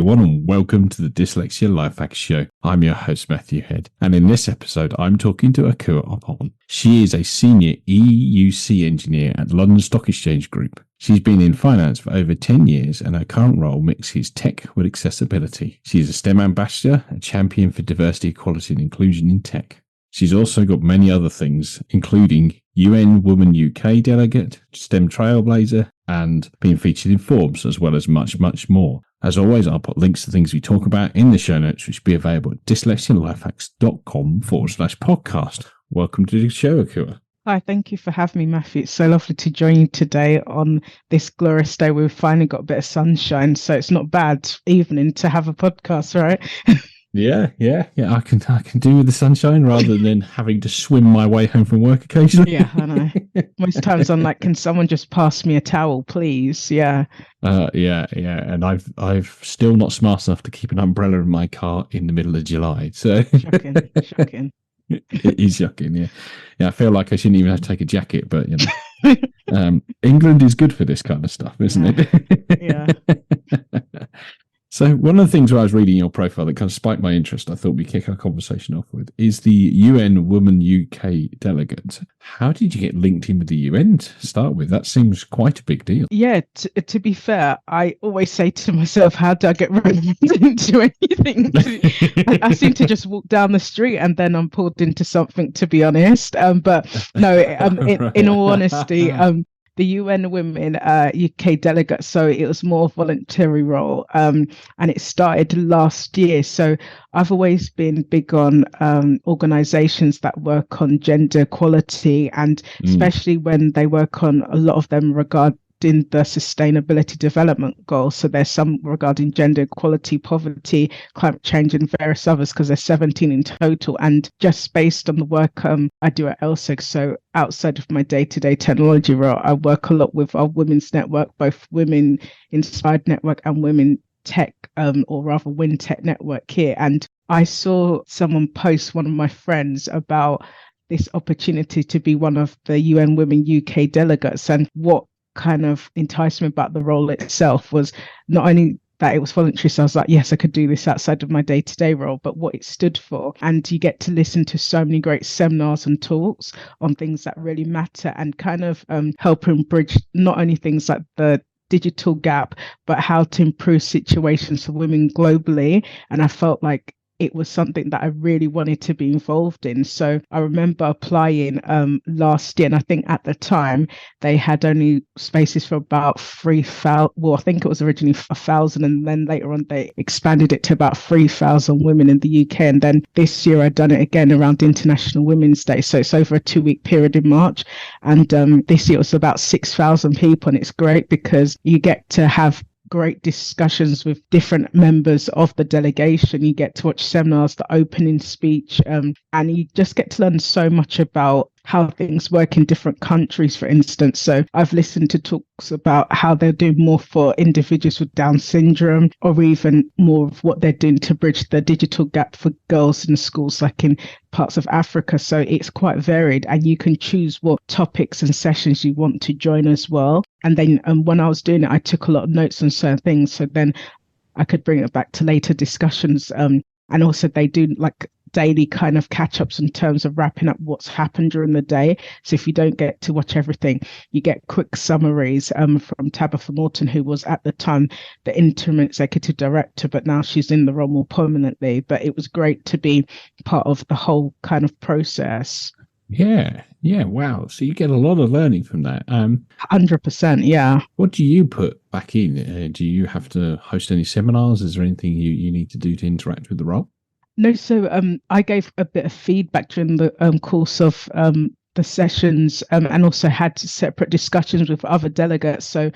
everyone, and welcome to the Dyslexia Life Hacks Show. I'm your host, Matthew Head, and in this episode, I'm talking to Akua Opong. She is a Senior EUC Engineer at London Stock Exchange Group. She's been in finance for over 10 years, and her current role mixes tech with accessibility. She's a STEM ambassador, a champion for diversity, equality, and inclusion in tech. She's also got many other things, including UN Women UK Delegate, STEM Trailblazer, and being featured in Forbes, as well as much, much more. As always, I'll put links to things we talk about in the show notes, which will be available at dyslexialifehacks.com/podcast. Welcome to the show, Akua. Hi, thank you for having me, Matthew. It's so lovely to join you today on this glorious day. We've finally got a bit of sunshine, so it's not bad evening to have a podcast, right? Yeah. I can do with the sunshine rather than having to swim my way home from work occasionally. Yeah, I know. Most times I'm like, can someone just pass me a towel, please? Yeah. Yeah. And I've still not smart enough to keep an umbrella in my car in the middle of July. So Shocking. It is shocking. Yeah. I feel like I shouldn't even have to take a jacket, but you know, England is good for this kind of stuff, isn't it? Yeah. So one of the things where I was reading your profile that kind of spiked my interest, I thought we'd kick our conversation off with, is the UN Women UK Delegate. How did you get linked in with the UN to start with? That seems quite a big deal. Yeah, to be fair, I always say to myself, how do I get roped into anything? I seem to just walk down the street and then I'm pulled into something, to be honest. But no, in all honesty, the UN Women UK Delegate, so it was more voluntary role, and it started last year. So I've always been big on organisations that work on gender equality, and especially when they work on a lot of them regarding the sustainability development goals. So there's some regarding gender equality, poverty, climate change, and various others, because there's 17 in total. And just based on the work I do at LSEG, so outside of my day-to-day technology role, I work a lot with our women's network, both Women Inspired Network and Women Tech, or rather Win Tech Network here. And I saw someone post, one of my friends, about this opportunity to be one of the UN Women UK delegates, and what kind of enticed me about the role itself was not only that it was voluntary, so I was like, yes, I could do this outside of my day-to-day role, but what it stood for. And you get to listen to so many great seminars and talks on things that really matter, and kind of helping bridge not only things like the digital gap, but how to improve situations for women globally. And I felt like it was something that I really wanted to be involved in. So I remember applying last year, and I think at the time they had only spaces for about 3,000. Well, I think it was originally 1,000, and then later on they expanded it to about 3,000 women in the UK. And then this year I'd done it again around International Women's Day. So it's over a 2-week period in March. And this year it was about 6,000 people. And it's great because you get to have great discussions with different members of the delegation. You get to watch seminars, the opening speech, and you just get to learn so much about how things work in different countries, for instance. So I've listened to talks about how they're doing more for individuals with Down syndrome, or even more of what they're doing to bridge the digital gap for girls in schools, like in parts of Africa. So it's quite varied, and you can choose what topics and sessions you want to join as well. And then when I was doing it, I took a lot of notes on certain things, so then I could bring it back to later discussions. And also they do like daily kind of catch-ups in terms of wrapping up what's happened during the day. So if you don't get to watch everything, you get quick summaries from Tabitha Morton, who was at the time the interim executive director, but now she's in the role more permanently. But it was great to be part of the whole kind of process. Yeah, wow. So you get a lot of learning from that. 100%, yeah. What do you put back in? Do you have to host any seminars? Is there anything you need to do to interact with the role? No, so I gave a bit of feedback during the course of the sessions, and also had separate discussions with other delegates. So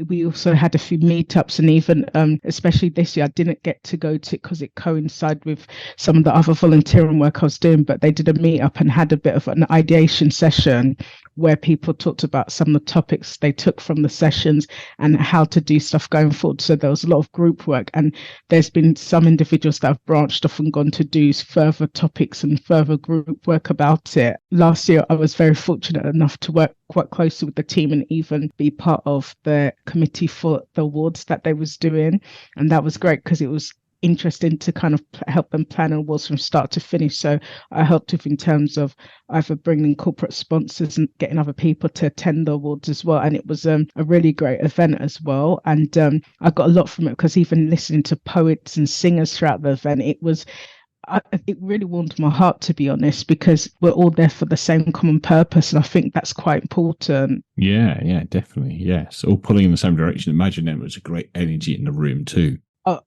we also had a few meetups, and even especially this year, I didn't get to go to it because it coincided with some of the other volunteering work I was doing, but they did a meetup and had a bit of an ideation session where people talked about some of the topics they took from the sessions and how to do stuff going forward. So there was a lot of group work, and there's been some individuals that have branched off and gone to do further topics and further group work about it. Last year, I was very fortunate enough to work quite closely with the team and even be part of the committee for the awards that they was doing. And that was great because it was interesting to kind of help them plan awards from start to finish. So I helped with in terms of either bringing corporate sponsors and getting other people to attend the awards as well. And it was a really great event as well. And I got a lot from it because even listening to poets and singers throughout the event, it really warmed my heart, to be honest, because we're all there for the same common purpose. And I think that's quite important. Yeah, definitely. Yes. All pulling in the same direction. Imagine there was a great energy in the room too. Oh,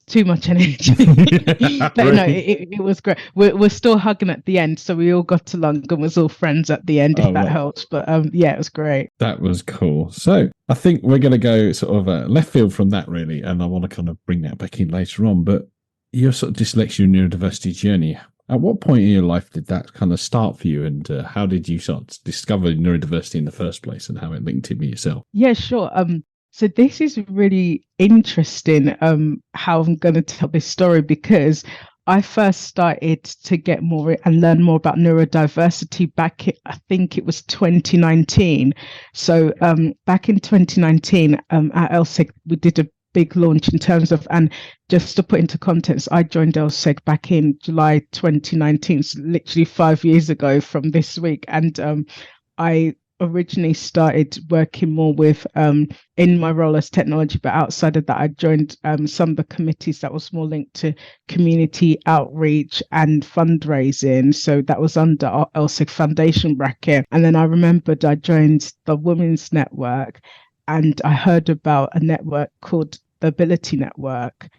too much energy. It was great. We're still hugging at the end, so we all got along and was all friends at the end, if that helps. But it was great. That was cool. So I think we're going to go sort of left field from that, really, and I want to kind of bring that back in later on. But your sort of dyslexia and neurodiversity journey, at what point in your life did that kind of start for you, and how did you sort of discover neurodiversity in the first place and how it linked in with yourself? Yeah, sure. So this is really interesting, how I'm going to tell this story, because I first started to get more and learn more about neurodiversity back I think it was 2019. So back in 2019, at LSEG, we did a big launch in terms of, and just to put into context, I joined LSEG back in July 2019, so literally 5 years ago from this week. And I originally started working more with in my role as technology, but outside of that I joined some of the committees that was more linked to community outreach and fundraising, so that was under our LSEG Foundation bracket. And then I remembered I joined the Women's Network and I heard about a network called the Ability Network.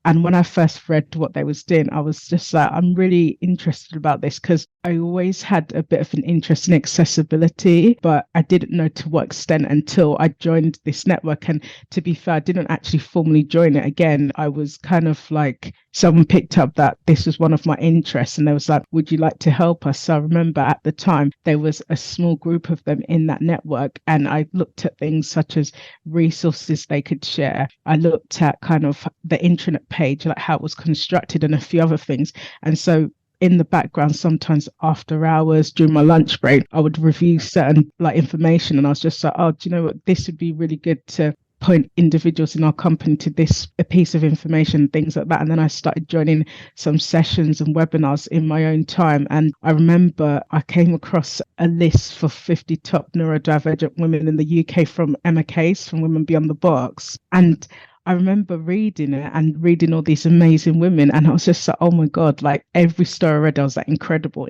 And when I first read what they was doing, I was just like, I'm really interested about this, because I always had a bit of an interest in accessibility, but I didn't know to what extent until I joined this network. And to be fair, I didn't actually formally join it. Again, I was kind of like, someone picked up that this was one of my interests and they was like, would you like to help us? So I remember at the time there was a small group of them in that network, and I looked at things such as resources they could share. I looked at kind of the intranet page, like how it was constructed and a few other things. And so in the background, sometimes after hours during my lunch break, I would review certain like information, and I was just like, oh, do you know what, this would be really good to point individuals in our company to this a piece of information, things like that. And then I started joining some sessions and webinars in my own time. And I remember I came across a list for 50 top neurodivergent women in the UK from Emma Case, from Women Beyond the Box. And I remember reading it and reading all these amazing women, and I was just like, oh my God, like every story I read, I was like, incredible.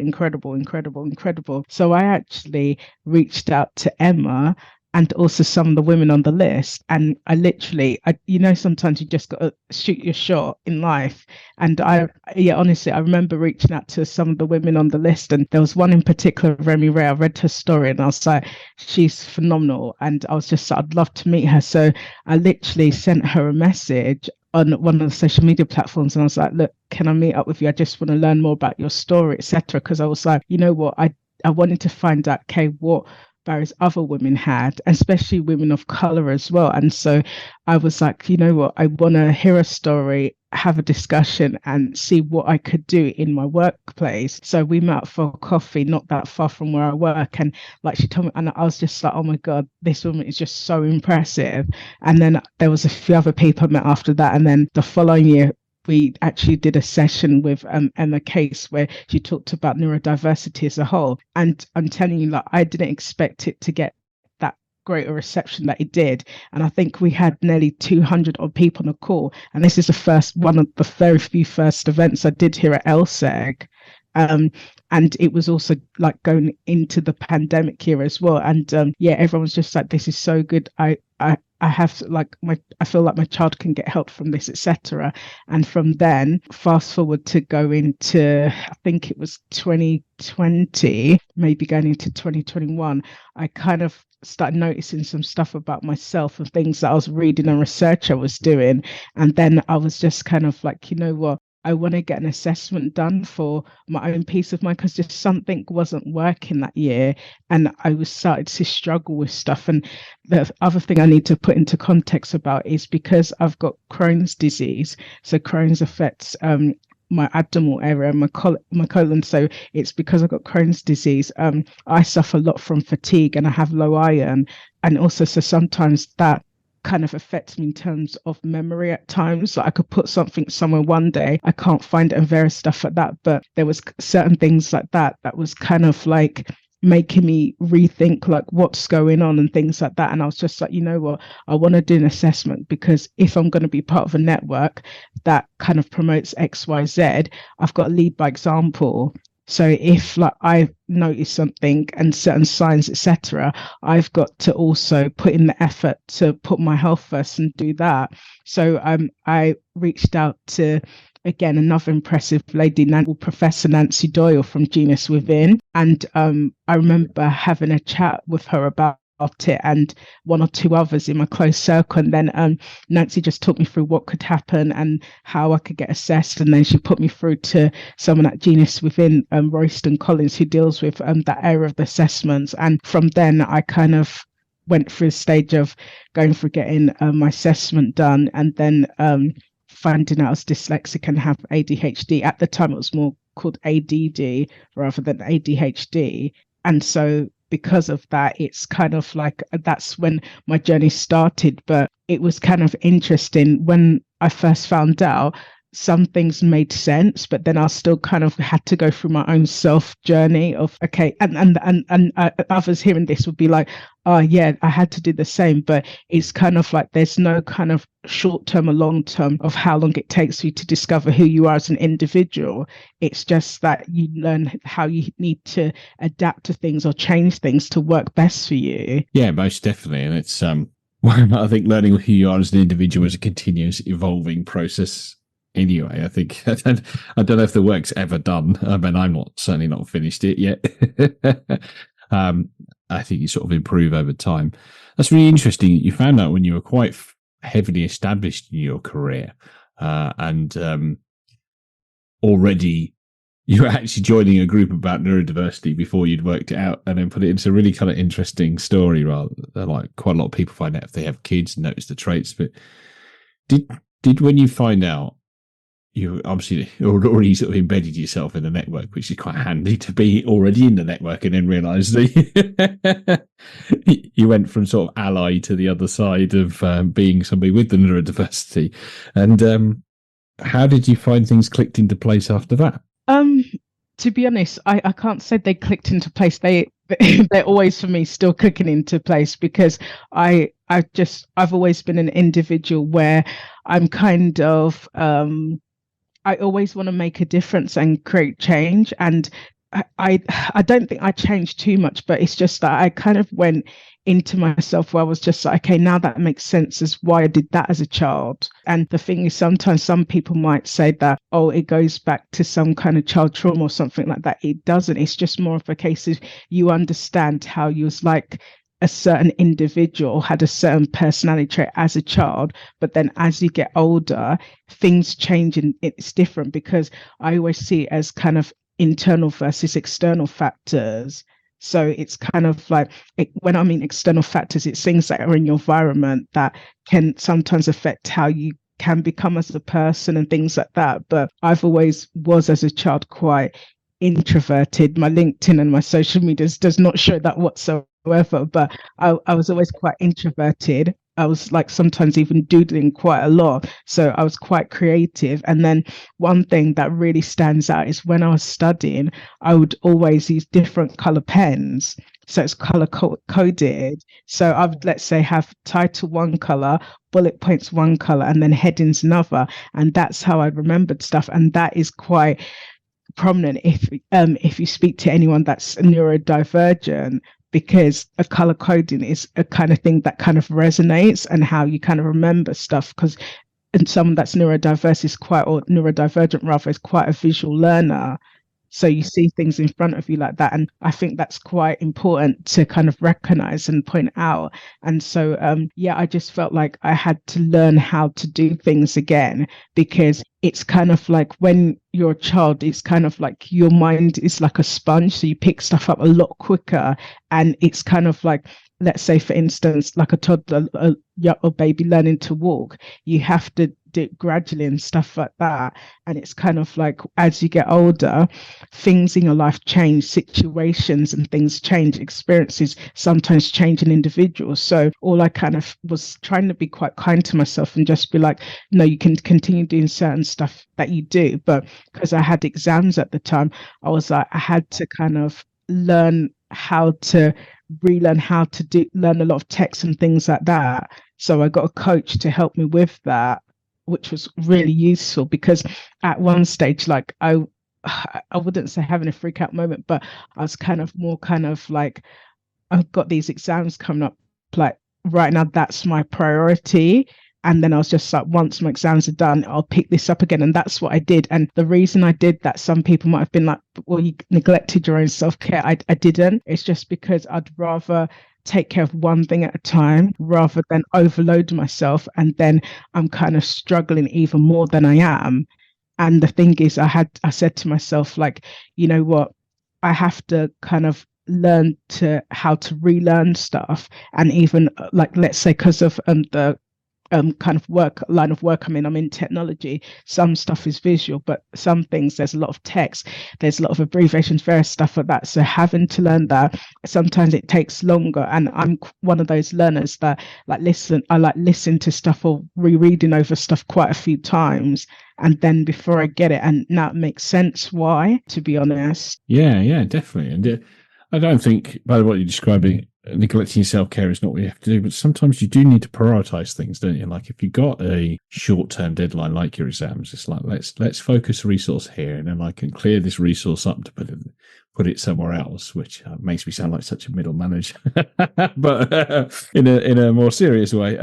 So I actually reached out to Emma and also some of the women on the list. And I sometimes you just got to shoot your shot in life. And honestly, I remember reaching out to some of the women on the list. And there was one in particular, Remy Ray. I read her story and I was like, she's phenomenal. And I was just like, I'd love to meet her. So I literally sent her a message on one of the social media platforms. And I was like, look, can I meet up with you? I just want to learn more about your story, etc. Because I was like, you know what? I wanted to find out, okay, what barriers other women had, especially women of color as well. And so I was like, you know what, I want to hear a story, have a discussion and see what I could do in my workplace. So we met up for coffee not that far from where I work, and like she told me, and I was just like, oh my God, this woman is just so impressive. And then there was a few other people I met after that, and then the following year we actually did a session with Emma Case where she talked about neurodiversity as a whole. And I'm telling you, like, I didn't expect it to get that great a reception that it did. And I think we had nearly 200 odd people on the call. And this is one of the very few first events I did here at LSEG. And it was also like going into the pandemic year as well. And everyone was just like, this is so good. I have like I feel like my child can get help from this, etc. And from then, fast forward to go into, I think it was 2020, maybe going into 2021, I kind of started noticing some stuff about myself and things that I was reading and research I was doing. And then I was just kind of like, you know what? I want to get an assessment done for my own peace of mind, because just something wasn't working that year and I was started to struggle with stuff. And the other thing I need to put into context about is because I've got Crohn's disease. So Crohn's affects my abdominal area, my colon. So it's because I've got Crohn's disease. I suffer a lot from fatigue and I have low iron. And also, so sometimes that kind of affects me in terms of memory at times. Like I could put something somewhere one day, I can't find it, and various stuff like that. But there was certain things like that was kind of like making me rethink like what's going on and things like that. And I was just like, you know what, I want to do an assessment, because if I'm going to be part of a network that kind of promotes XYZ, I've got to lead by example. So if like I notice something and certain signs, etc., I've got to also put in the effort to put my health first and do that. So I reached out to, again, another impressive lady, Professor Nancy Doyle from Genius Within. And I remember having a chat with her about it, and one or two others in my close circle. And then Nancy just took me through what could happen and how I could get assessed. And then she put me through to someone at Genius Within, Royston Collins, who deals with that area of the assessments. And from then I kind of went through a stage of going through getting my assessment done, and then finding out I was dyslexic and have ADHD. At the time, it was more called ADD rather than ADHD. And so because of that, it's kind of like that's when my journey started. But it was kind of interesting when I first found out. Some things made sense, but then I still kind of had to go through my own self journey of, okay, and others hearing this would be like, oh yeah, I had to do the same. But it's kind of like there's no kind of short term or long term of how long it takes for you to discover who you are as an individual. It's just that you learn how you need to adapt to things or change things to work best for you. Yeah, most definitely. And it's I think learning who you are as an individual is a continuous evolving process. Anyway, I think I don't know if the work's ever done. I mean, I'm certainly not finished it yet. I think you sort of improve over time. That's really interesting. You found out when you were quite heavily established in your career, and already you were actually joining a group about neurodiversity before you'd worked it out, and then put it into a really kind of interesting story. Rather, like quite a lot of people find out if they have kids and notice the traits. But did when you find out, you obviously already sort of embedded yourself in the network, which is quite handy to be already in the network and then realise that you went from sort of ally to the other side of being somebody with the neurodiversity. And how did you find things clicked into place after that? To be honest, I can't say they clicked into place. They're always for me still clicking into place, because I've always been an individual where I'm kind of I always want to make a difference and create change. And I don't think I changed too much, but it's just that I kind of went into myself where I was just like, okay, now that makes sense as why I did that as a child. And the thing is, sometimes some people might say that, oh, it goes back to some kind of child trauma or something like that. It doesn't. It's just more of a case of you understand how you was like a certain individual, had a certain personality trait as a child, but then as you get older, things change and it's different, because I always see it as kind of internal versus external factors. So it's kind of like, when I mean external factors, it's things that are in your environment that can sometimes affect how you can become as a person and things like that. But I've always was as a child quite introverted. My LinkedIn and my social medias does not show that whatsoever, but I was always quite introverted. I was like sometimes even doodling quite a lot. So I was quite creative. And then one thing that really stands out is when I was studying, I would always use different color pens. So it's color coded. So I would, let's say, have title one color, bullet points one color, and then headings another. And that's how I remembered stuff. And that is quite prominent if you speak to anyone that's neurodivergent, because a color coding is a kind of thing that kind of resonates and how you kind of remember stuff. Because and someone that's neurodiverse is quite, or neurodivergent rather, is quite a visual learner. So you see things in front of you like that. And I think that's quite important to kind of recognize and point out. And so, I just felt like I had to learn how to do things again, because it's kind of like when you're a child, it's kind of like your mind is like a sponge. So you pick stuff up a lot quicker. And it's kind of like let's say, for instance, like a toddler, a baby learning to walk, you have to do it gradually and stuff like that. And it's kind of like, as you get older, things in your life change, situations and things change, experiences sometimes change in individuals. So all I kind of was trying to be quite kind to myself and just be like, no, you can continue doing certain stuff that you do. But because I had exams at the time, I was like, I had to kind of learn how to relearn how to learn a lot of text and things like that. So I got a coach to help me with that, which was really useful, because at one stage, like I wouldn't say having a freak out moment, but I was kind of like, I've got these exams coming up, like right now that's my priority. And then I was just like, once my exams are done, I'll pick this up again. And that's what I did. And the reason I did that, some people might have been like, well, you neglected your own self-care. I didn't. It's just because I'd rather take care of one thing at a time rather than overload myself. And then I'm kind of struggling even more than I am. And the thing is, I said to myself, like, you know what, I have to kind of learn how to relearn stuff. And even like, let's say, because of the kind of line of work I'm in technology, some stuff is visual, but some things there's a lot of text, there's a lot of abbreviations, various stuff like that. So having to learn that, sometimes it takes longer. And I'm one of those learners that I like listen to stuff or rereading over stuff quite a few times, and then before I get it. And now it makes sense why, to be honest. Yeah, definitely. And I don't think, by what you're describing, neglecting your self-care is not what you have to do, but sometimes you do need to prioritize things, don't you? Like if you got a short-term deadline like your exams, it's like let's focus a resource here, and then I can clear this resource up to put it somewhere else, which makes me sound like such a middle manager. But in a more serious way,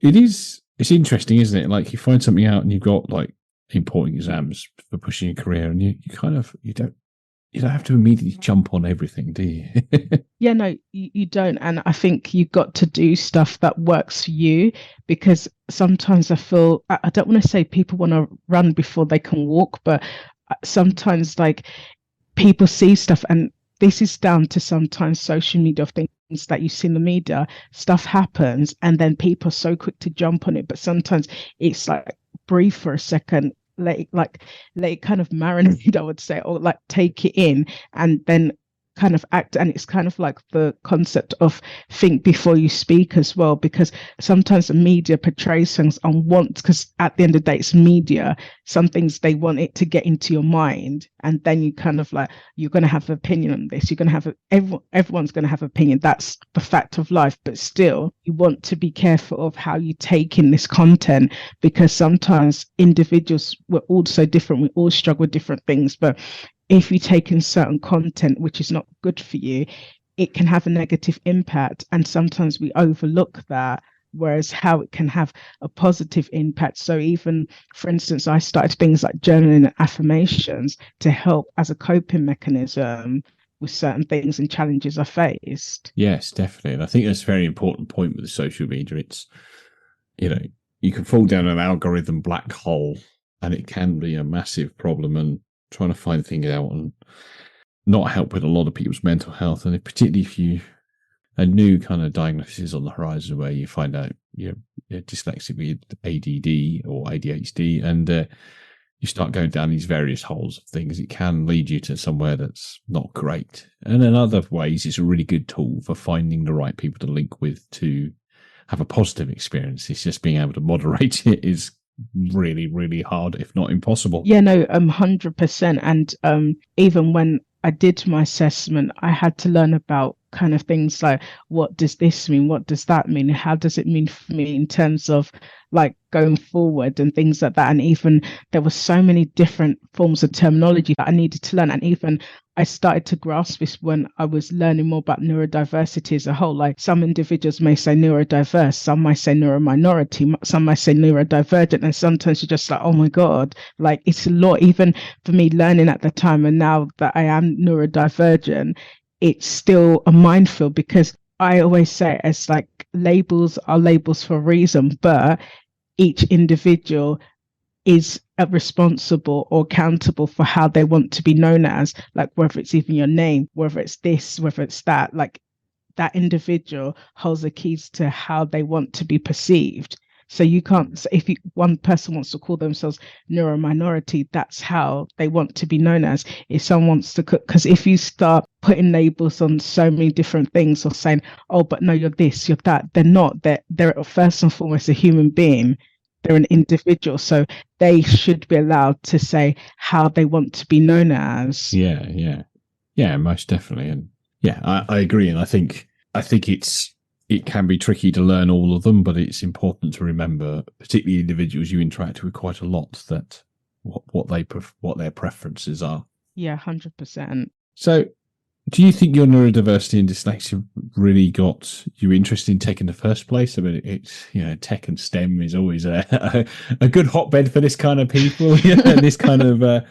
it's interesting, isn't it? Like you find something out and you've got like important exams for pushing your career, and you don't have to immediately jump on everything, do you? Yeah, no, you don't. And I think you've got to do stuff that works for you, because sometimes I feel, I don't want to say people want to run before they can walk, but sometimes like people see stuff, and this is down to sometimes social media, of things that you see in the media, stuff happens and then people are so quick to jump on it. But sometimes it's like, breathe for a second, let it kind of marinate, I would say, or like take it in and then kind of act. And it's kind of like the concept of think before you speak as well, because sometimes the media portrays things on because at the end of the day it's media, some things they want it to get into your mind, and then you kind of like, you're going to have an opinion on this, you're going to have everyone's going to have opinion, that's the fact of life. But still, you want to be careful of how you take in this content, because sometimes individuals, we're all so different, we all struggle with different things. But if you take in certain content which is not good for you, it can have a negative impact. And sometimes we overlook that, whereas how it can have a positive impact. So even, for instance, I started things like journaling and affirmations to help as a coping mechanism with certain things and challenges I faced. Yes, definitely. And I think that's a very important point with the social media. It's, you can fall down an algorithm black hole, and it can be a massive problem, and trying to find things out and not help with a lot of people's mental health. And particularly if a new kind of diagnosis on the horizon where you find out you're dyslexic with ADD or ADHD, and you start going down these various holes of things, it can lead you to somewhere that's not great. And in other ways, it's a really good tool for finding the right people to link with to have a positive experience. It's just being able to moderate it is really, really hard, if not impossible. Yeah, no, 100%. And even when I did my assessment, I had to learn about kind of things like, what does this mean? What does that mean? How does it mean for me in terms of like going forward and things like that? And even there were so many different forms of terminology that I needed to learn. And even I started to grasp this when I was learning more about neurodiversity as a whole. Like some individuals may say neurodiverse, some might say neurominority, some might say neurodivergent. And sometimes you're just like, oh my God, like it's a lot. Even for me learning at the time, and now that I am neurodivergent, it's still a minefield, because I always say it's like labels are labels for a reason, but each individual is responsible or accountable for how they want to be known as, like whether it's even your name, whether it's this, whether it's that, like that individual holds the keys to how they want to be perceived. So you can't, if one person wants to call themselves neurominority, that's how they want to be known as. If someone wants to, because if you start putting labels on so many different things or saying, oh, but no, you're this, you're that, they're not. They're first and foremost a human being. They're an individual. So they should be allowed to say how they want to be known as. Yeah, most definitely. And yeah, I agree. And I think it can be tricky to learn all of them, but it's important to remember, particularly individuals you interact with quite a lot, that what their preferences are. Yeah, 100%. So, do you think your neurodiversity and dyslexia really got you interested in tech in the first place? I mean, it's tech and STEM is always a good hotbed for this kind of people, this kind of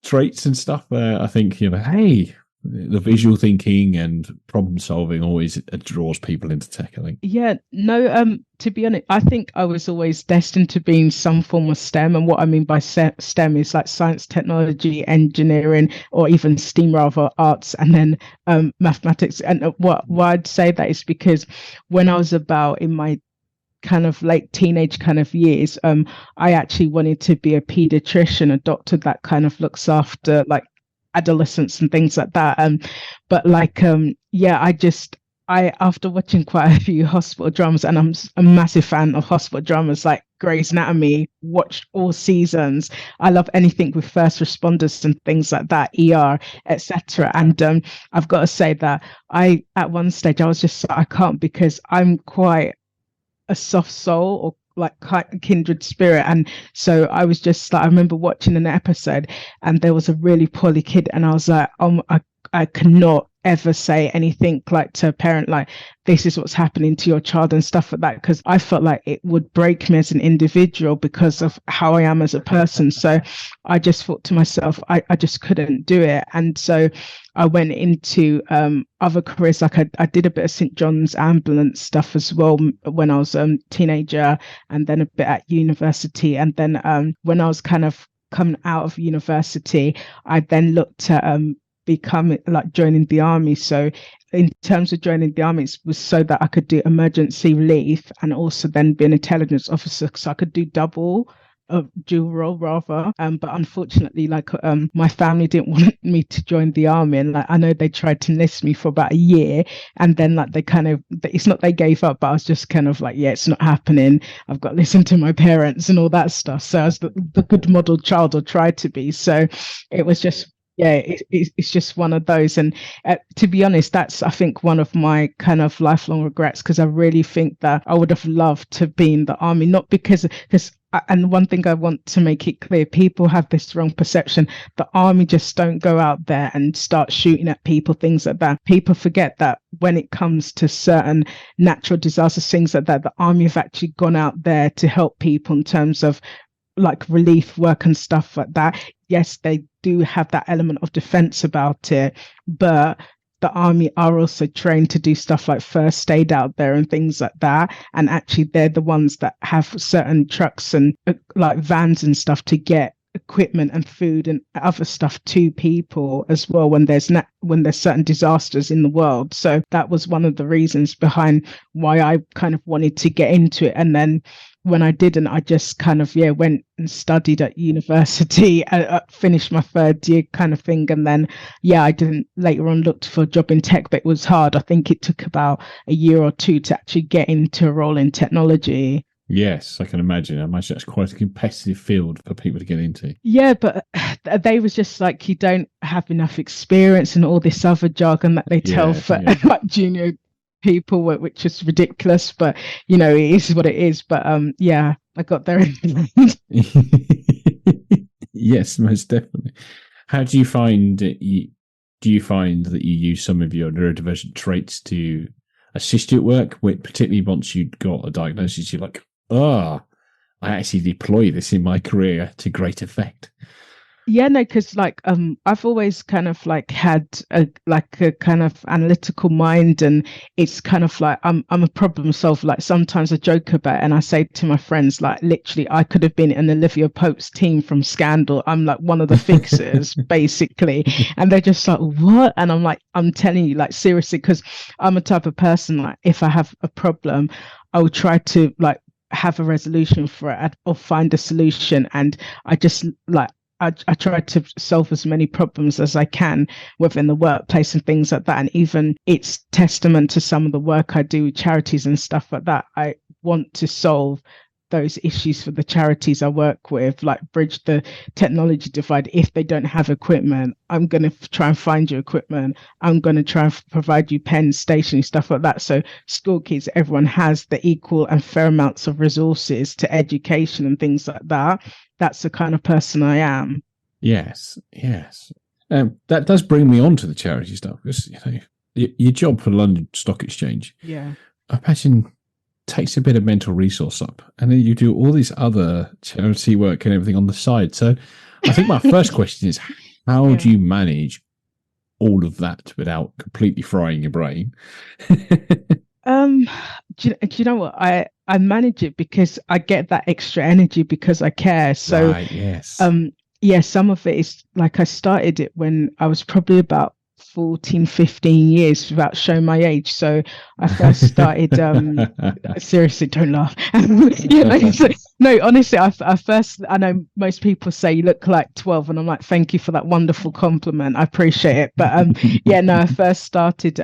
traits and stuff. I think hey. The visual thinking and problem solving always draws people into tech, I think. Yeah, no, to be honest, I think I was always destined to be in some form of STEM. And what I mean by STEM is like science, technology, engineering, or even STEAM, rather, arts, and then mathematics. And why I'd say that is because when I was about in my kind of late teenage kind of years, I actually wanted to be a pediatrician, a doctor that kind of looks after like adolescents and things like that. But like I after watching quite a few hospital dramas, and I'm a massive fan of hospital dramas like Grey's Anatomy, watched all seasons. I love anything with first responders and things like that, ER, etc. And I've got to say that at one stage I was just I can't, because I'm quite a soft soul, or like kindred spirit. And so I was just like, I remember watching an episode and there was a really poorly kid, and I was like, I cannot ever say anything like to a parent like, this is what's happening to your child and stuff like that, because I felt like it would break me as an individual because of how I am as a person. So I just thought to myself, I just couldn't do it. And so I went into other careers. Like I did a bit of St. John's ambulance stuff as well when I was a teenager, and then a bit at university. And then when I was kind of coming out of university, I then looked at joining the army. So in terms of joining the army, it was so that I could do emergency relief and also then be an intelligence officer, so I could do dual role rather. But unfortunately, like my family didn't want me to join the army, and like I know they tried to enlist me for about a year, and then like they kind of, it's not they gave up, but I was just kind of like, yeah, it's not happening. I've got to listen to my parents and all that stuff. So I was the good model child, or tried to be. So it was just, yeah, it's just one of those. And to be honest, that's, I think, one of my kind of lifelong regrets, because I really think that I would have loved to be in the army, not because and one thing I want to make it clear, people have this wrong perception. The army just don't go out there and start shooting at people, things like that. People forget that when it comes to certain natural disasters, things like that, the army have actually gone out there to help people in terms of like relief work and stuff like that. Yes, they do have that element of defense about it, but the army are also trained to do stuff like first aid out there and things like that. And actually they're the ones that have certain trucks and like vans and stuff to get equipment and food and other stuff to people as well when there's certain disasters in the world. So that was one of the reasons behind why I kind of wanted to get into it. And then when I didn't, I just kind of went and studied at university, finished my third year kind of thing. And then I didn't later on looked for a job in tech, but it was hard. I think it took about a year or two to actually get into a role in technology. Yes, I can imagine. I imagine that's quite a competitive field for people to get into. Yeah, but they was just like, you don't have enough experience and all this other jargon that they tell for like junior people, which is ridiculous. But it is what it is. But I got there in the end. Yes, most definitely. How do you find it? Do you find that you use some of your neurodivergent traits to assist you at work, particularly once you've got a diagnosis? You're like, I actually deploy this in my career to great effect. Yeah, no, because like I've always kind of like had a kind of analytical mind, and it's kind of like I'm a problem solver. Like sometimes I joke about it and I say to my friends, like literally I could have been in Olivia Pope's team from Scandal. I'm like one of the fixers, basically. And they're just like, what? And I'm like, I'm telling you, like seriously, because I'm a type of person, like if I have a problem, I will try to like have a resolution for it or find a solution. And I just like I try to solve as many problems as I can within the workplace and things like that. And even it's testament to some of the work I do with charities and stuff like that. I want to solve those issues for the charities I work with, like bridge the technology divide. If they don't have equipment, I'm going to try and find you equipment. I'm going to try and provide you pens, stationery, stuff like that. So school kids, everyone has the equal and fair amounts of resources to education and things like that. That's the kind of person I am. Yes. That does bring me on to the charity stuff, because your job for London Stock Exchange, yeah, I imagine takes a bit of mental resource up, and then you do all this other charity work and everything on the side. So I think my first question is, how do you manage all of that without completely frying your brain? Do you know what? I manage it because I get that extra energy because I care. So right, yes. Yeah, some of it is like I started it when I was probably about 14, 15 years, without showing my age. So I first started seriously, don't laugh. No, honestly, I know most people say you look like 12, and I'm like, thank you for that wonderful compliment, I appreciate it. But I first started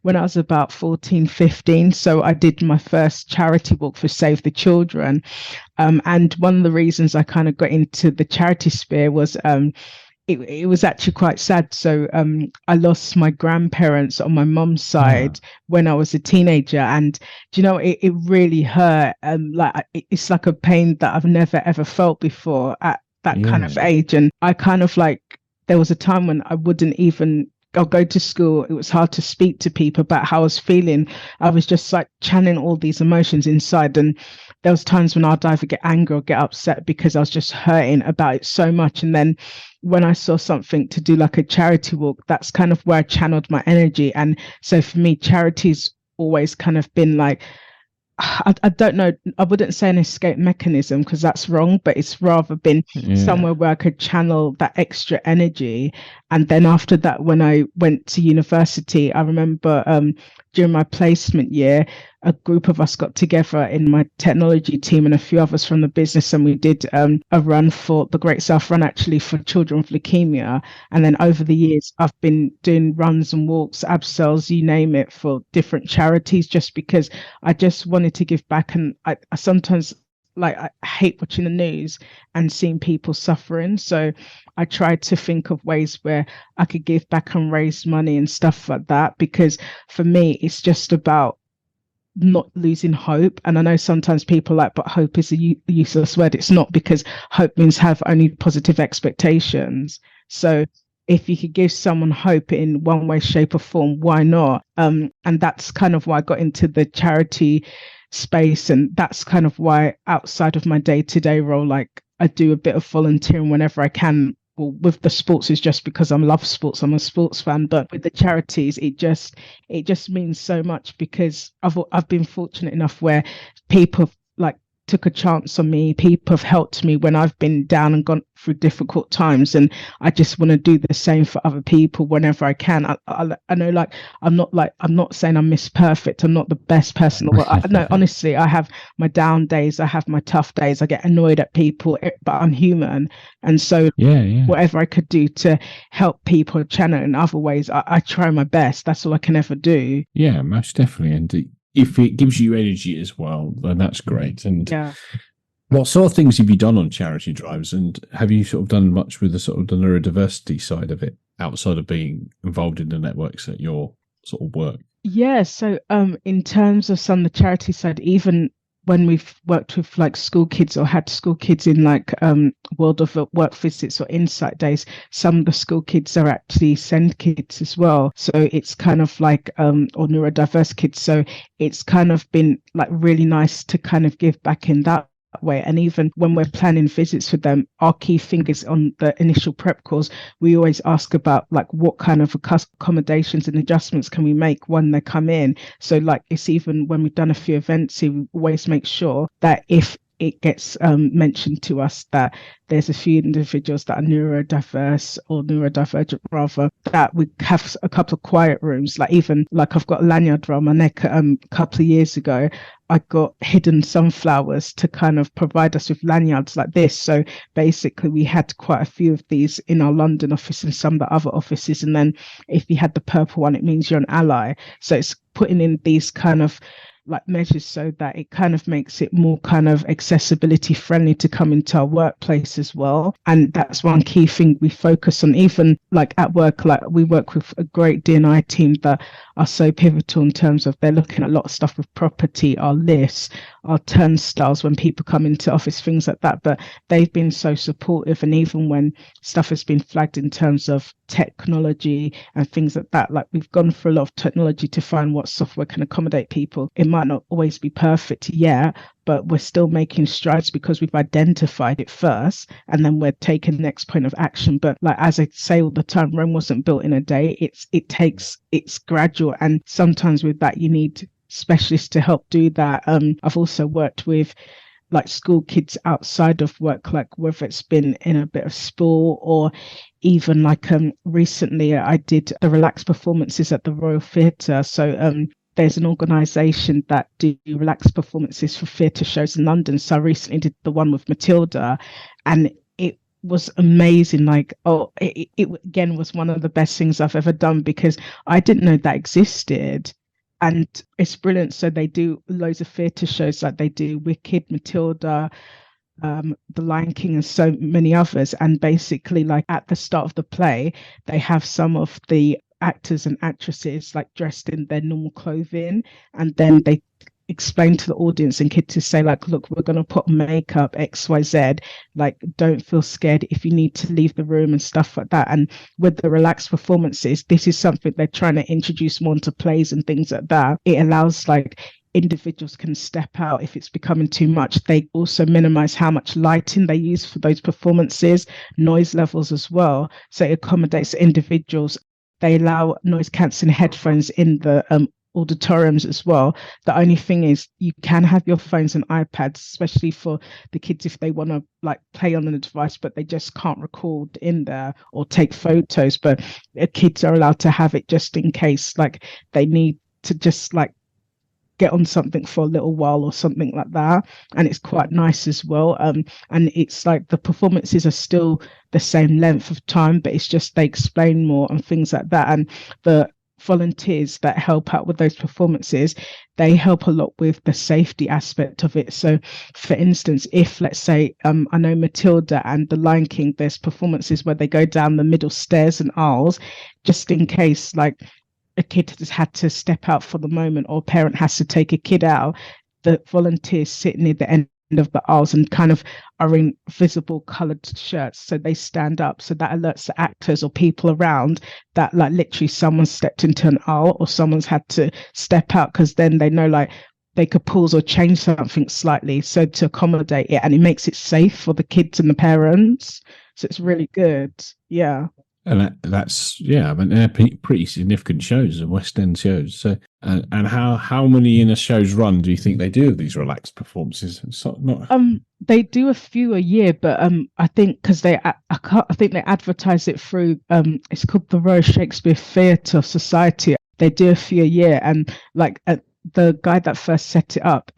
when I was about 14, 15. So I did my first charity walk for Save the Children, and one of the reasons I kind of got into the charity sphere was it was actually quite sad. So I lost my grandparents on my mum's side when I was a teenager, and do you know it really hurt. It's like a pain that I've never ever felt before at that kind of age. And I kind of like, there was a time when I wouldn't even I'll go to school. It was hard to speak to people about how I was feeling. I was just like channeling all these emotions inside. And there was times when I'd either get angry or get upset because I was just hurting about it so much. And then when I saw something to do like a charity walk, that's kind of where I channeled my energy. And so for me, charity's always kind of been like, I don't know, I wouldn't say an escape mechanism because that's wrong, but it's rather been somewhere where I could channel that extra energy. And then after that, when I went to university, I remember during my placement year, a group of us got together in my technology team and a few others from the business, and we did a run for the Great South Run, actually, for children with leukemia. And then over the years, I've been doing runs and walks, abseils, you name it, for different charities, just because I just wanted to give back. And I sometimes, like, I hate watching the news and seeing people suffering. So I tried to think of ways where I could give back and raise money and stuff like that, because for me, it's just about not losing hope. And I know sometimes people are like, but hope is a useless word. It's not, because hope means have only positive expectations. So if you could give someone hope in one way, shape or form, why not? And that's kind of why I got into the charity space. And that's kind of why outside of my day-to-day role, like I do a bit of volunteering whenever I can. Well, with the sports is just because I love sports. I'm a sports fan, but with the charities, it just means so much, because I've been fortunate enough where people like took a chance on me. People have helped me when I've been down and gone through difficult times, and I just want to do the same for other people whenever I can. I know, like I'm not saying I'm Miss Perfect. I'm not the best person. No, honestly, I have my down days. I have my tough days. I get annoyed at people, but I'm human, and so whatever I could do to help people channel in other ways, I try my best. That's all I can ever do. Yeah, most definitely. And if it gives you energy as well, then that's great. And what sort of things have you done on charity drives? And have you sort of done much with the sort of the neurodiversity side of it outside of being involved in the networks at your sort of work? Yeah. So in terms of some of the charity side, even when we've worked with like school kids or had school kids in like World of Work visits or Insight days, some of the school kids are actually SEND kids as well. So it's kind of like, or neurodiverse kids. So it's kind of been like really nice to kind of give back in that way. And even when we're planning visits with them, our key thing is on the initial prep calls, we always ask about like what kind of accommodations and adjustments can we make when they come in. So like it's even when we've done a few events here, we always make sure that if it gets mentioned to us that there's a few individuals that are neurodiverse or neurodivergent rather, that we have a couple of quiet rooms. Like even like I've got a lanyard around my neck a couple of years ago. I got hidden sunflowers to kind of provide us with lanyards like this. So basically we had quite a few of these in our London office and some of the other offices. And then if you had the purple one, it means you're an ally. So it's putting in these kind of like measures so that it kind of makes it more kind of accessibility friendly to come into our workplace as well. And that's one key thing we focus on. Even like at work, like we work with a great D&I team that are so pivotal in terms of they're looking at a lot of stuff with property, our lists, our turnstiles when people come into office, things like that. But they've been so supportive. And even when stuff has been flagged in terms of technology and things like that, like we've gone for a lot of technology to find what software can accommodate people. It might not always be perfect yet, but we're still making strides because we've identified it first and then we're taking the next point of action. But like as I say all the time, Rome wasn't built in a day. It's gradual, and sometimes with that you need specialists to help do that. I've also worked with like school kids outside of work, like whether it's been in a bit of sport or even like recently I did the relaxed performances at the Royal Theatre. So there's an organisation that do relaxed performances for theatre shows in London. So I recently did the one with Matilda, and it was amazing. Like, it again was one of the best things I've ever done because I didn't know that existed. And it's brilliant. So they do loads of theatre shows, like they do Wicked, Matilda, The Lion King, and so many others. And basically, like at the start of the play, they have some of the actors and actresses like dressed in their normal clothing, and then they explain to the audience and kids to say like, look, we're going to put makeup XYZ, like don't feel scared if you need to leave the room and stuff like that. And with the relaxed performances, this is something they're trying to introduce more into plays and things like that. It allows like individuals can step out if it's becoming too much. They also minimize how much lighting they use for those performances, noise levels as well, so it accommodates individuals. They allow noise cancelling headphones in the auditoriums as well. The only thing is you can have your phones and iPads, especially for the kids if they want to like play on a device, but they just can't record in there or take photos. But kids are allowed to have it just in case like they need to just like get on something for a little while or something like that. And it's quite nice as well. And it's like the performances are still the same length of time, but it's just they explain more and things like that. And the volunteers that help out with those performances, they help a lot with the safety aspect of it. So for instance, if let's say I know Matilda and The Lion King, there's performances where they go down the middle stairs and aisles, just in case like a kid has had to step out for the moment or a parent has to take a kid out, the volunteers sit near the end of the aisles and kind of are in visible coloured shirts, so they stand up, so that alerts the actors or people around that like literally someone stepped into an aisle or someone's had to step out, because then they know like they could pause or change something slightly so to accommodate it, and it makes it safe for the kids and the parents. So it's really good. Yeah. And that's I mean they're pretty significant shows, West End shows. So and how many in a show's run do you think they do of these relaxed performances? They do a few a year, but I think because I think they advertise it through it's called the Royal Shakespeare Theatre Society. They do a few a year, and like the guy that first set it up,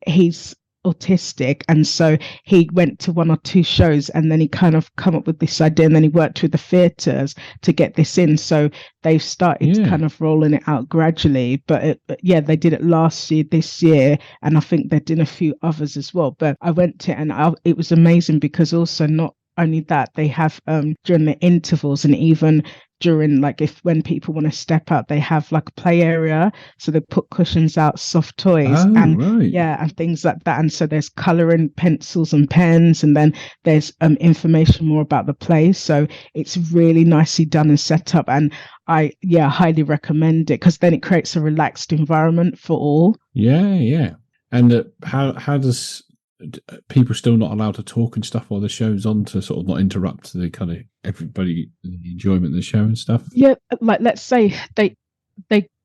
he's autistic, and so he went to one or two shows and then he kind of come up with this idea, and then he worked with the theatres to get this in. So they've started kind of rolling it out gradually, but they did it last year, this year, and I think they're doing a few others as well. But I went to it and it was amazing because also not only that, they have during the intervals and even during like when people want to step out, they have like a play area, so they put cushions out, soft toys, and things like that. And so there's colouring pencils and pens, and then there's information more about the play. So it's really nicely done and set up, and I highly recommend it because then it creates a relaxed environment for all. Yeah. And how does people still not allowed to talk and stuff while the show's on to sort of not interrupt the kind of everybody the enjoyment of the show and stuff? Yeah, like let's say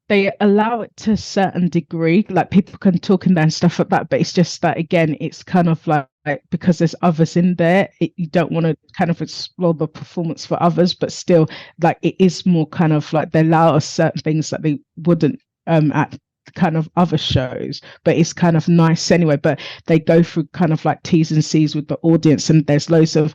they allow it to a certain degree, like people can talk and stuff like that, but it's just that again, it's kind of like because there's others in there, you don't want to kind of explore the performance for others, but still, like it is more kind of like they allow us certain things that they wouldn't at kind of other shows, but it's kind of nice anyway. But they go through kind of like T's and C's with the audience, and there's loads of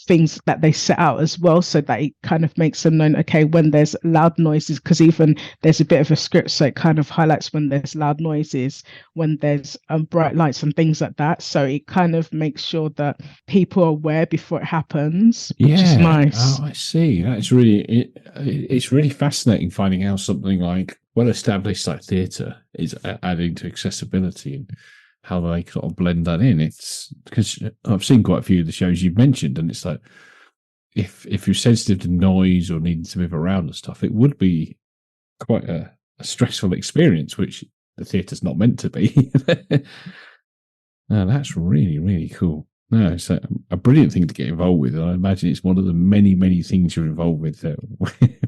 things that they set out as well, so that it kind of makes them known, okay, when there's loud noises, because even there's a bit of a script, so it kind of highlights when there's loud noises, when there's bright lights and things like that, so it kind of makes sure that people are aware before it happens, which is nice. I see. That's really it's really fascinating finding how something like well established like theatre is adding to accessibility and how they sort of blend that in. It's because I've seen quite a few of the shows you've mentioned, and it's like if you're sensitive to noise or needing to move around and stuff, it would be quite a stressful experience, which the theatre's not meant to be. No, that's really, really cool. No, it's a brilliant thing to get involved with. And I imagine it's one of the many, many things you're involved with that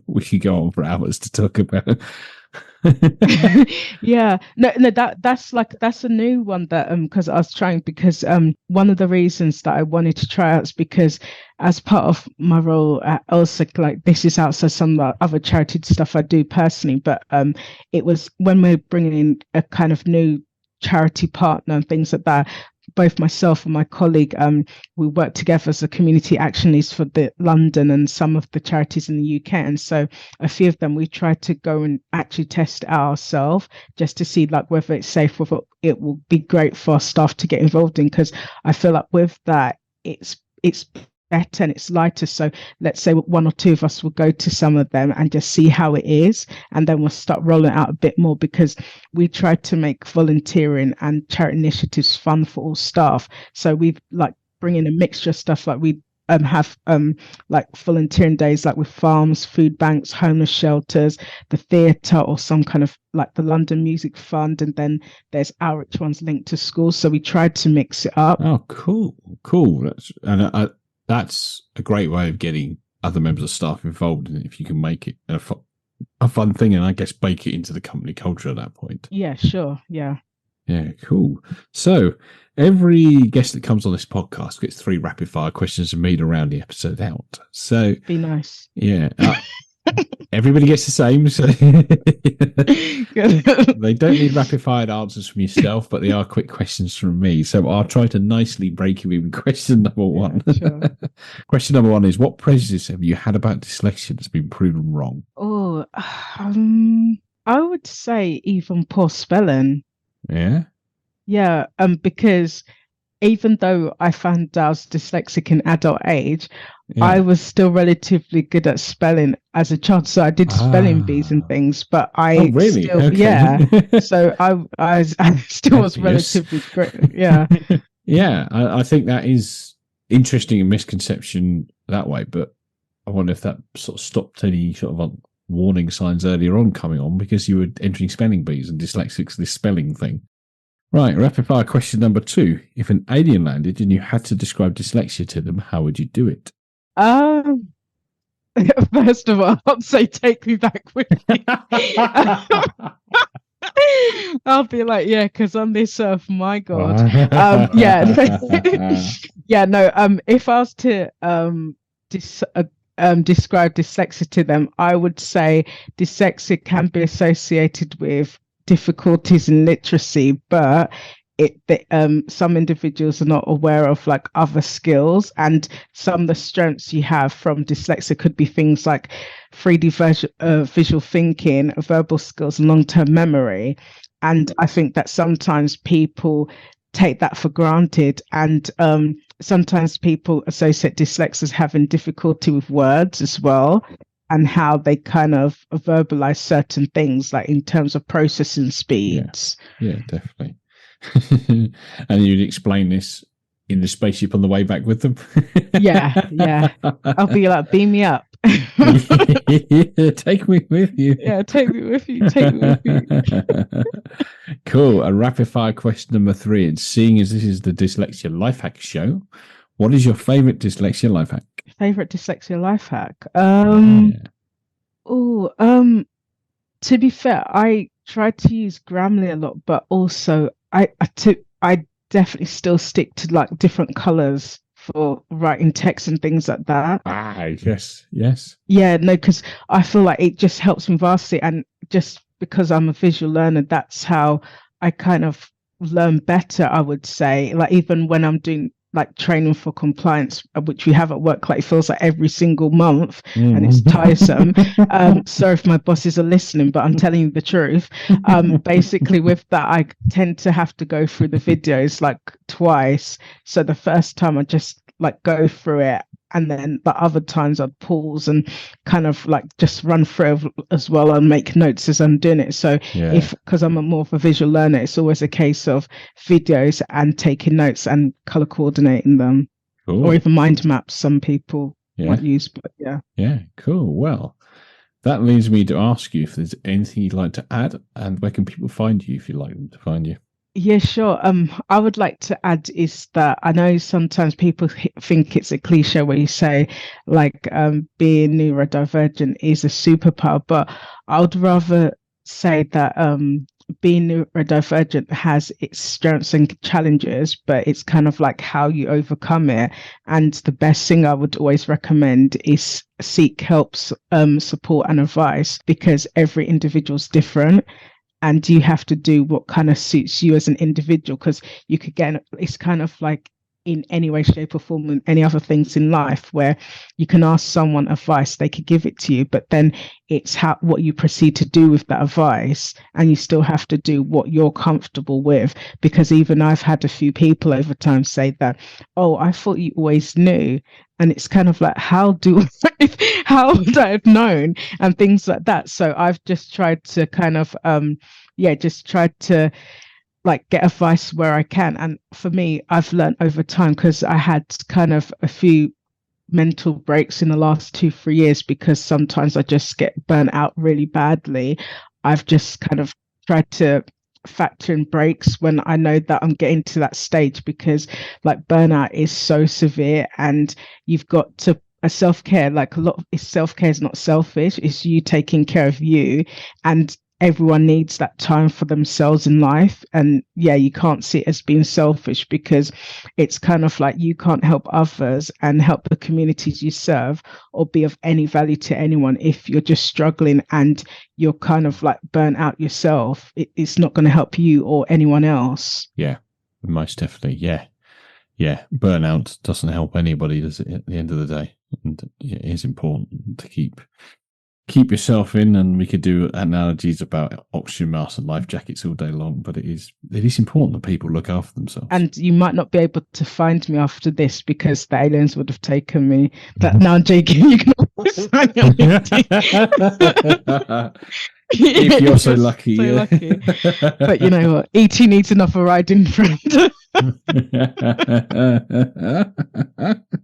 we could go on for hours to talk about. Yeah, no, that's a new one that because I was trying, because one of the reasons that I wanted to try out is because as part of my role at LSEG, like this is outside some other charity stuff I do personally, but it was when we're bringing in a kind of new charity partner and things like that. Both myself and my colleague, we work together as a community action leads for the London and some of the charities in the UK. And so a few of them, we tried to go and actually test ourselves just to see like whether it's safe, whether it will be great for our staff to get involved in. Because I feel like with that, it's better and it's lighter. So let's say one or two of us will go to some of them and just see how it is, and then we'll start rolling out a bit more, because we try to make volunteering and charity initiatives fun for all staff. So we like bring in a mixture of stuff, like we have like volunteering days like with farms, food banks, homeless shelters, the theatre, or some kind of like the London Music Fund, and then there's outreach ones linked to schools. So we tried to mix it up. Oh, cool. That's a great way of getting other members of staff involved in it, if you can make it a fun thing, and I guess bake it into the company culture at that point. Yeah, sure. Yeah, cool. So every guest that comes on this podcast gets 3 rapid fire questions from me to round the episode out. So be nice. Yeah. Everybody gets the same. So they don't need rapid fired answers from yourself, but they are quick questions from me. So I'll try to nicely break you in question number 1. Sure. Question number 1 is, what prejudice have you had about dyslexia that's been proven wrong? Oh, I would say even poor spelling. Yeah. Yeah. Because even though I found I was dyslexic in adult age, I was still relatively good at spelling as a child. So I did spelling bees and things, but I really? Still, okay. Yeah. So I still was relatively great. Yeah. Yeah. I think that is interesting, a misconception that way, but I wonder if that sort of stopped any sort of warning signs earlier on coming on, because you were entering spelling bees and dyslexics, this spelling thing. Right, rapid fire question number 2. If an alien landed and you had to describe dyslexia to them, how would you do it? First of all, I'd say take me back with you. I'll be like, yeah, because on this earth, my God. Yeah, no. If I was to describe dyslexia to them, I would say dyslexia can be associated with difficulties in literacy, but some individuals are not aware of like other skills, and some of the strengths you have from dyslexia could be things like 3D visual thinking, verbal skills, and long-term memory. And I think that sometimes people take that for granted, and sometimes people associate dyslexia as having difficulty with words as well, and how they kind of verbalize certain things, like in terms of processing speeds. Yeah, definitely. And you'd explain this in the spaceship on the way back with them? Yeah. I'll be like, beam me up. Take me with you. Yeah, take me with you. Take me with you. Cool. A rapid fire question number 3. And seeing as this is the Dyslexia Life Hack show, what is your favorite dyslexia life hack? Favorite dyslexia life hack? Yeah. To be fair, I try to use Grammarly a lot, but also I definitely still stick to like different colors for writing text and things like that. Yes. Yeah, no, because I feel like it just helps me vastly, and just because I'm a visual learner, that's how I kind of learn better, I would say. Like even when I'm doing like training for compliance, which we have at work, like it feels like every single month, and it's tiresome. Sorry if my bosses are listening, but I'm telling you the truth. Basically with that, I tend to have to go through the videos like twice. So the first time I just like go through it, and then the other times I'd pause and kind of like just run through as well and make notes as I'm doing it. So because I'm more of a visual learner, it's always a case of videos and taking notes and color coordinating them. Cool. Or even mind maps some people might use. But yeah, cool. Well, that leads me to ask you if there's anything you'd like to add, and where can people find you if you'd like them to find you? Yeah, sure. I would like to add is that I know sometimes people think it's a cliche where you say like being neurodivergent is a superpower, but I would rather say that being neurodivergent has its strengths and challenges, but it's kind of like how you overcome it. And the best thing I would always recommend is seek help, support and advice, because every individual's different. And you have to do what kind of suits you as an individual, because you could get, it's kind of like in any way, shape or form and any other things in life where you can ask someone advice, they could give it to you, but then it's what you proceed to do with that advice, and you still have to do what you're comfortable with. Because even I've had a few people over time say that, oh, I thought you always knew. And it's kind of like, how would I have known, and things like that. So I've just tried to kind of, just tried to like get advice where I can. And for me, I've learned over time, because I had kind of a few mental breaks in the last 2-3 years, because sometimes I just get burnt out really badly. I've just kind of tried to factor in breaks when I know that I'm getting to that stage, because like burnout is so severe, and you've got to self-care, like a lot of self-care is not selfish, it's you taking care of you, and everyone needs that time for themselves in life. And you can't see it as being selfish, because it's kind of like you can't help others and help the communities you serve or be of any value to anyone if you're just struggling and you're kind of like burnt out yourself. It's not going to help you or anyone else. Yeah, most definitely. Yeah, burnout doesn't help anybody, does it, at the end of the day? And it is important to keep yourself in, and we could do analogies about oxygen masks and life jackets all day long, but it is important that people look after themselves. And you might not be able to find me after this, because the aliens would have taken me. Now I'm joking, you can always find me on LinkedIn. If you're so lucky. Lucky. But you know what, ET needs another riding friend.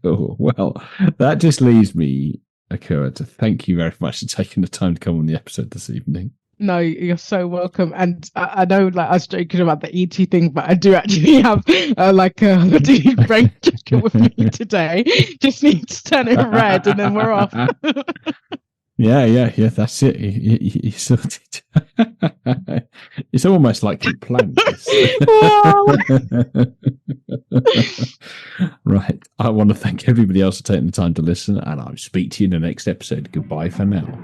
Oh, well, that just leaves me, Akua, to thank you very much for taking the time to come on the episode this evening. No, you're so welcome. And I know, like, I was joking about the ET thing, but I do actually have like a brain jacket with me today. Just need to turn it red, and then we're off. Yeah, that's it. You sorted. It's almost like you planned this. Right. I want to thank everybody else for taking the time to listen, and I'll speak to you in the next episode. Goodbye for now.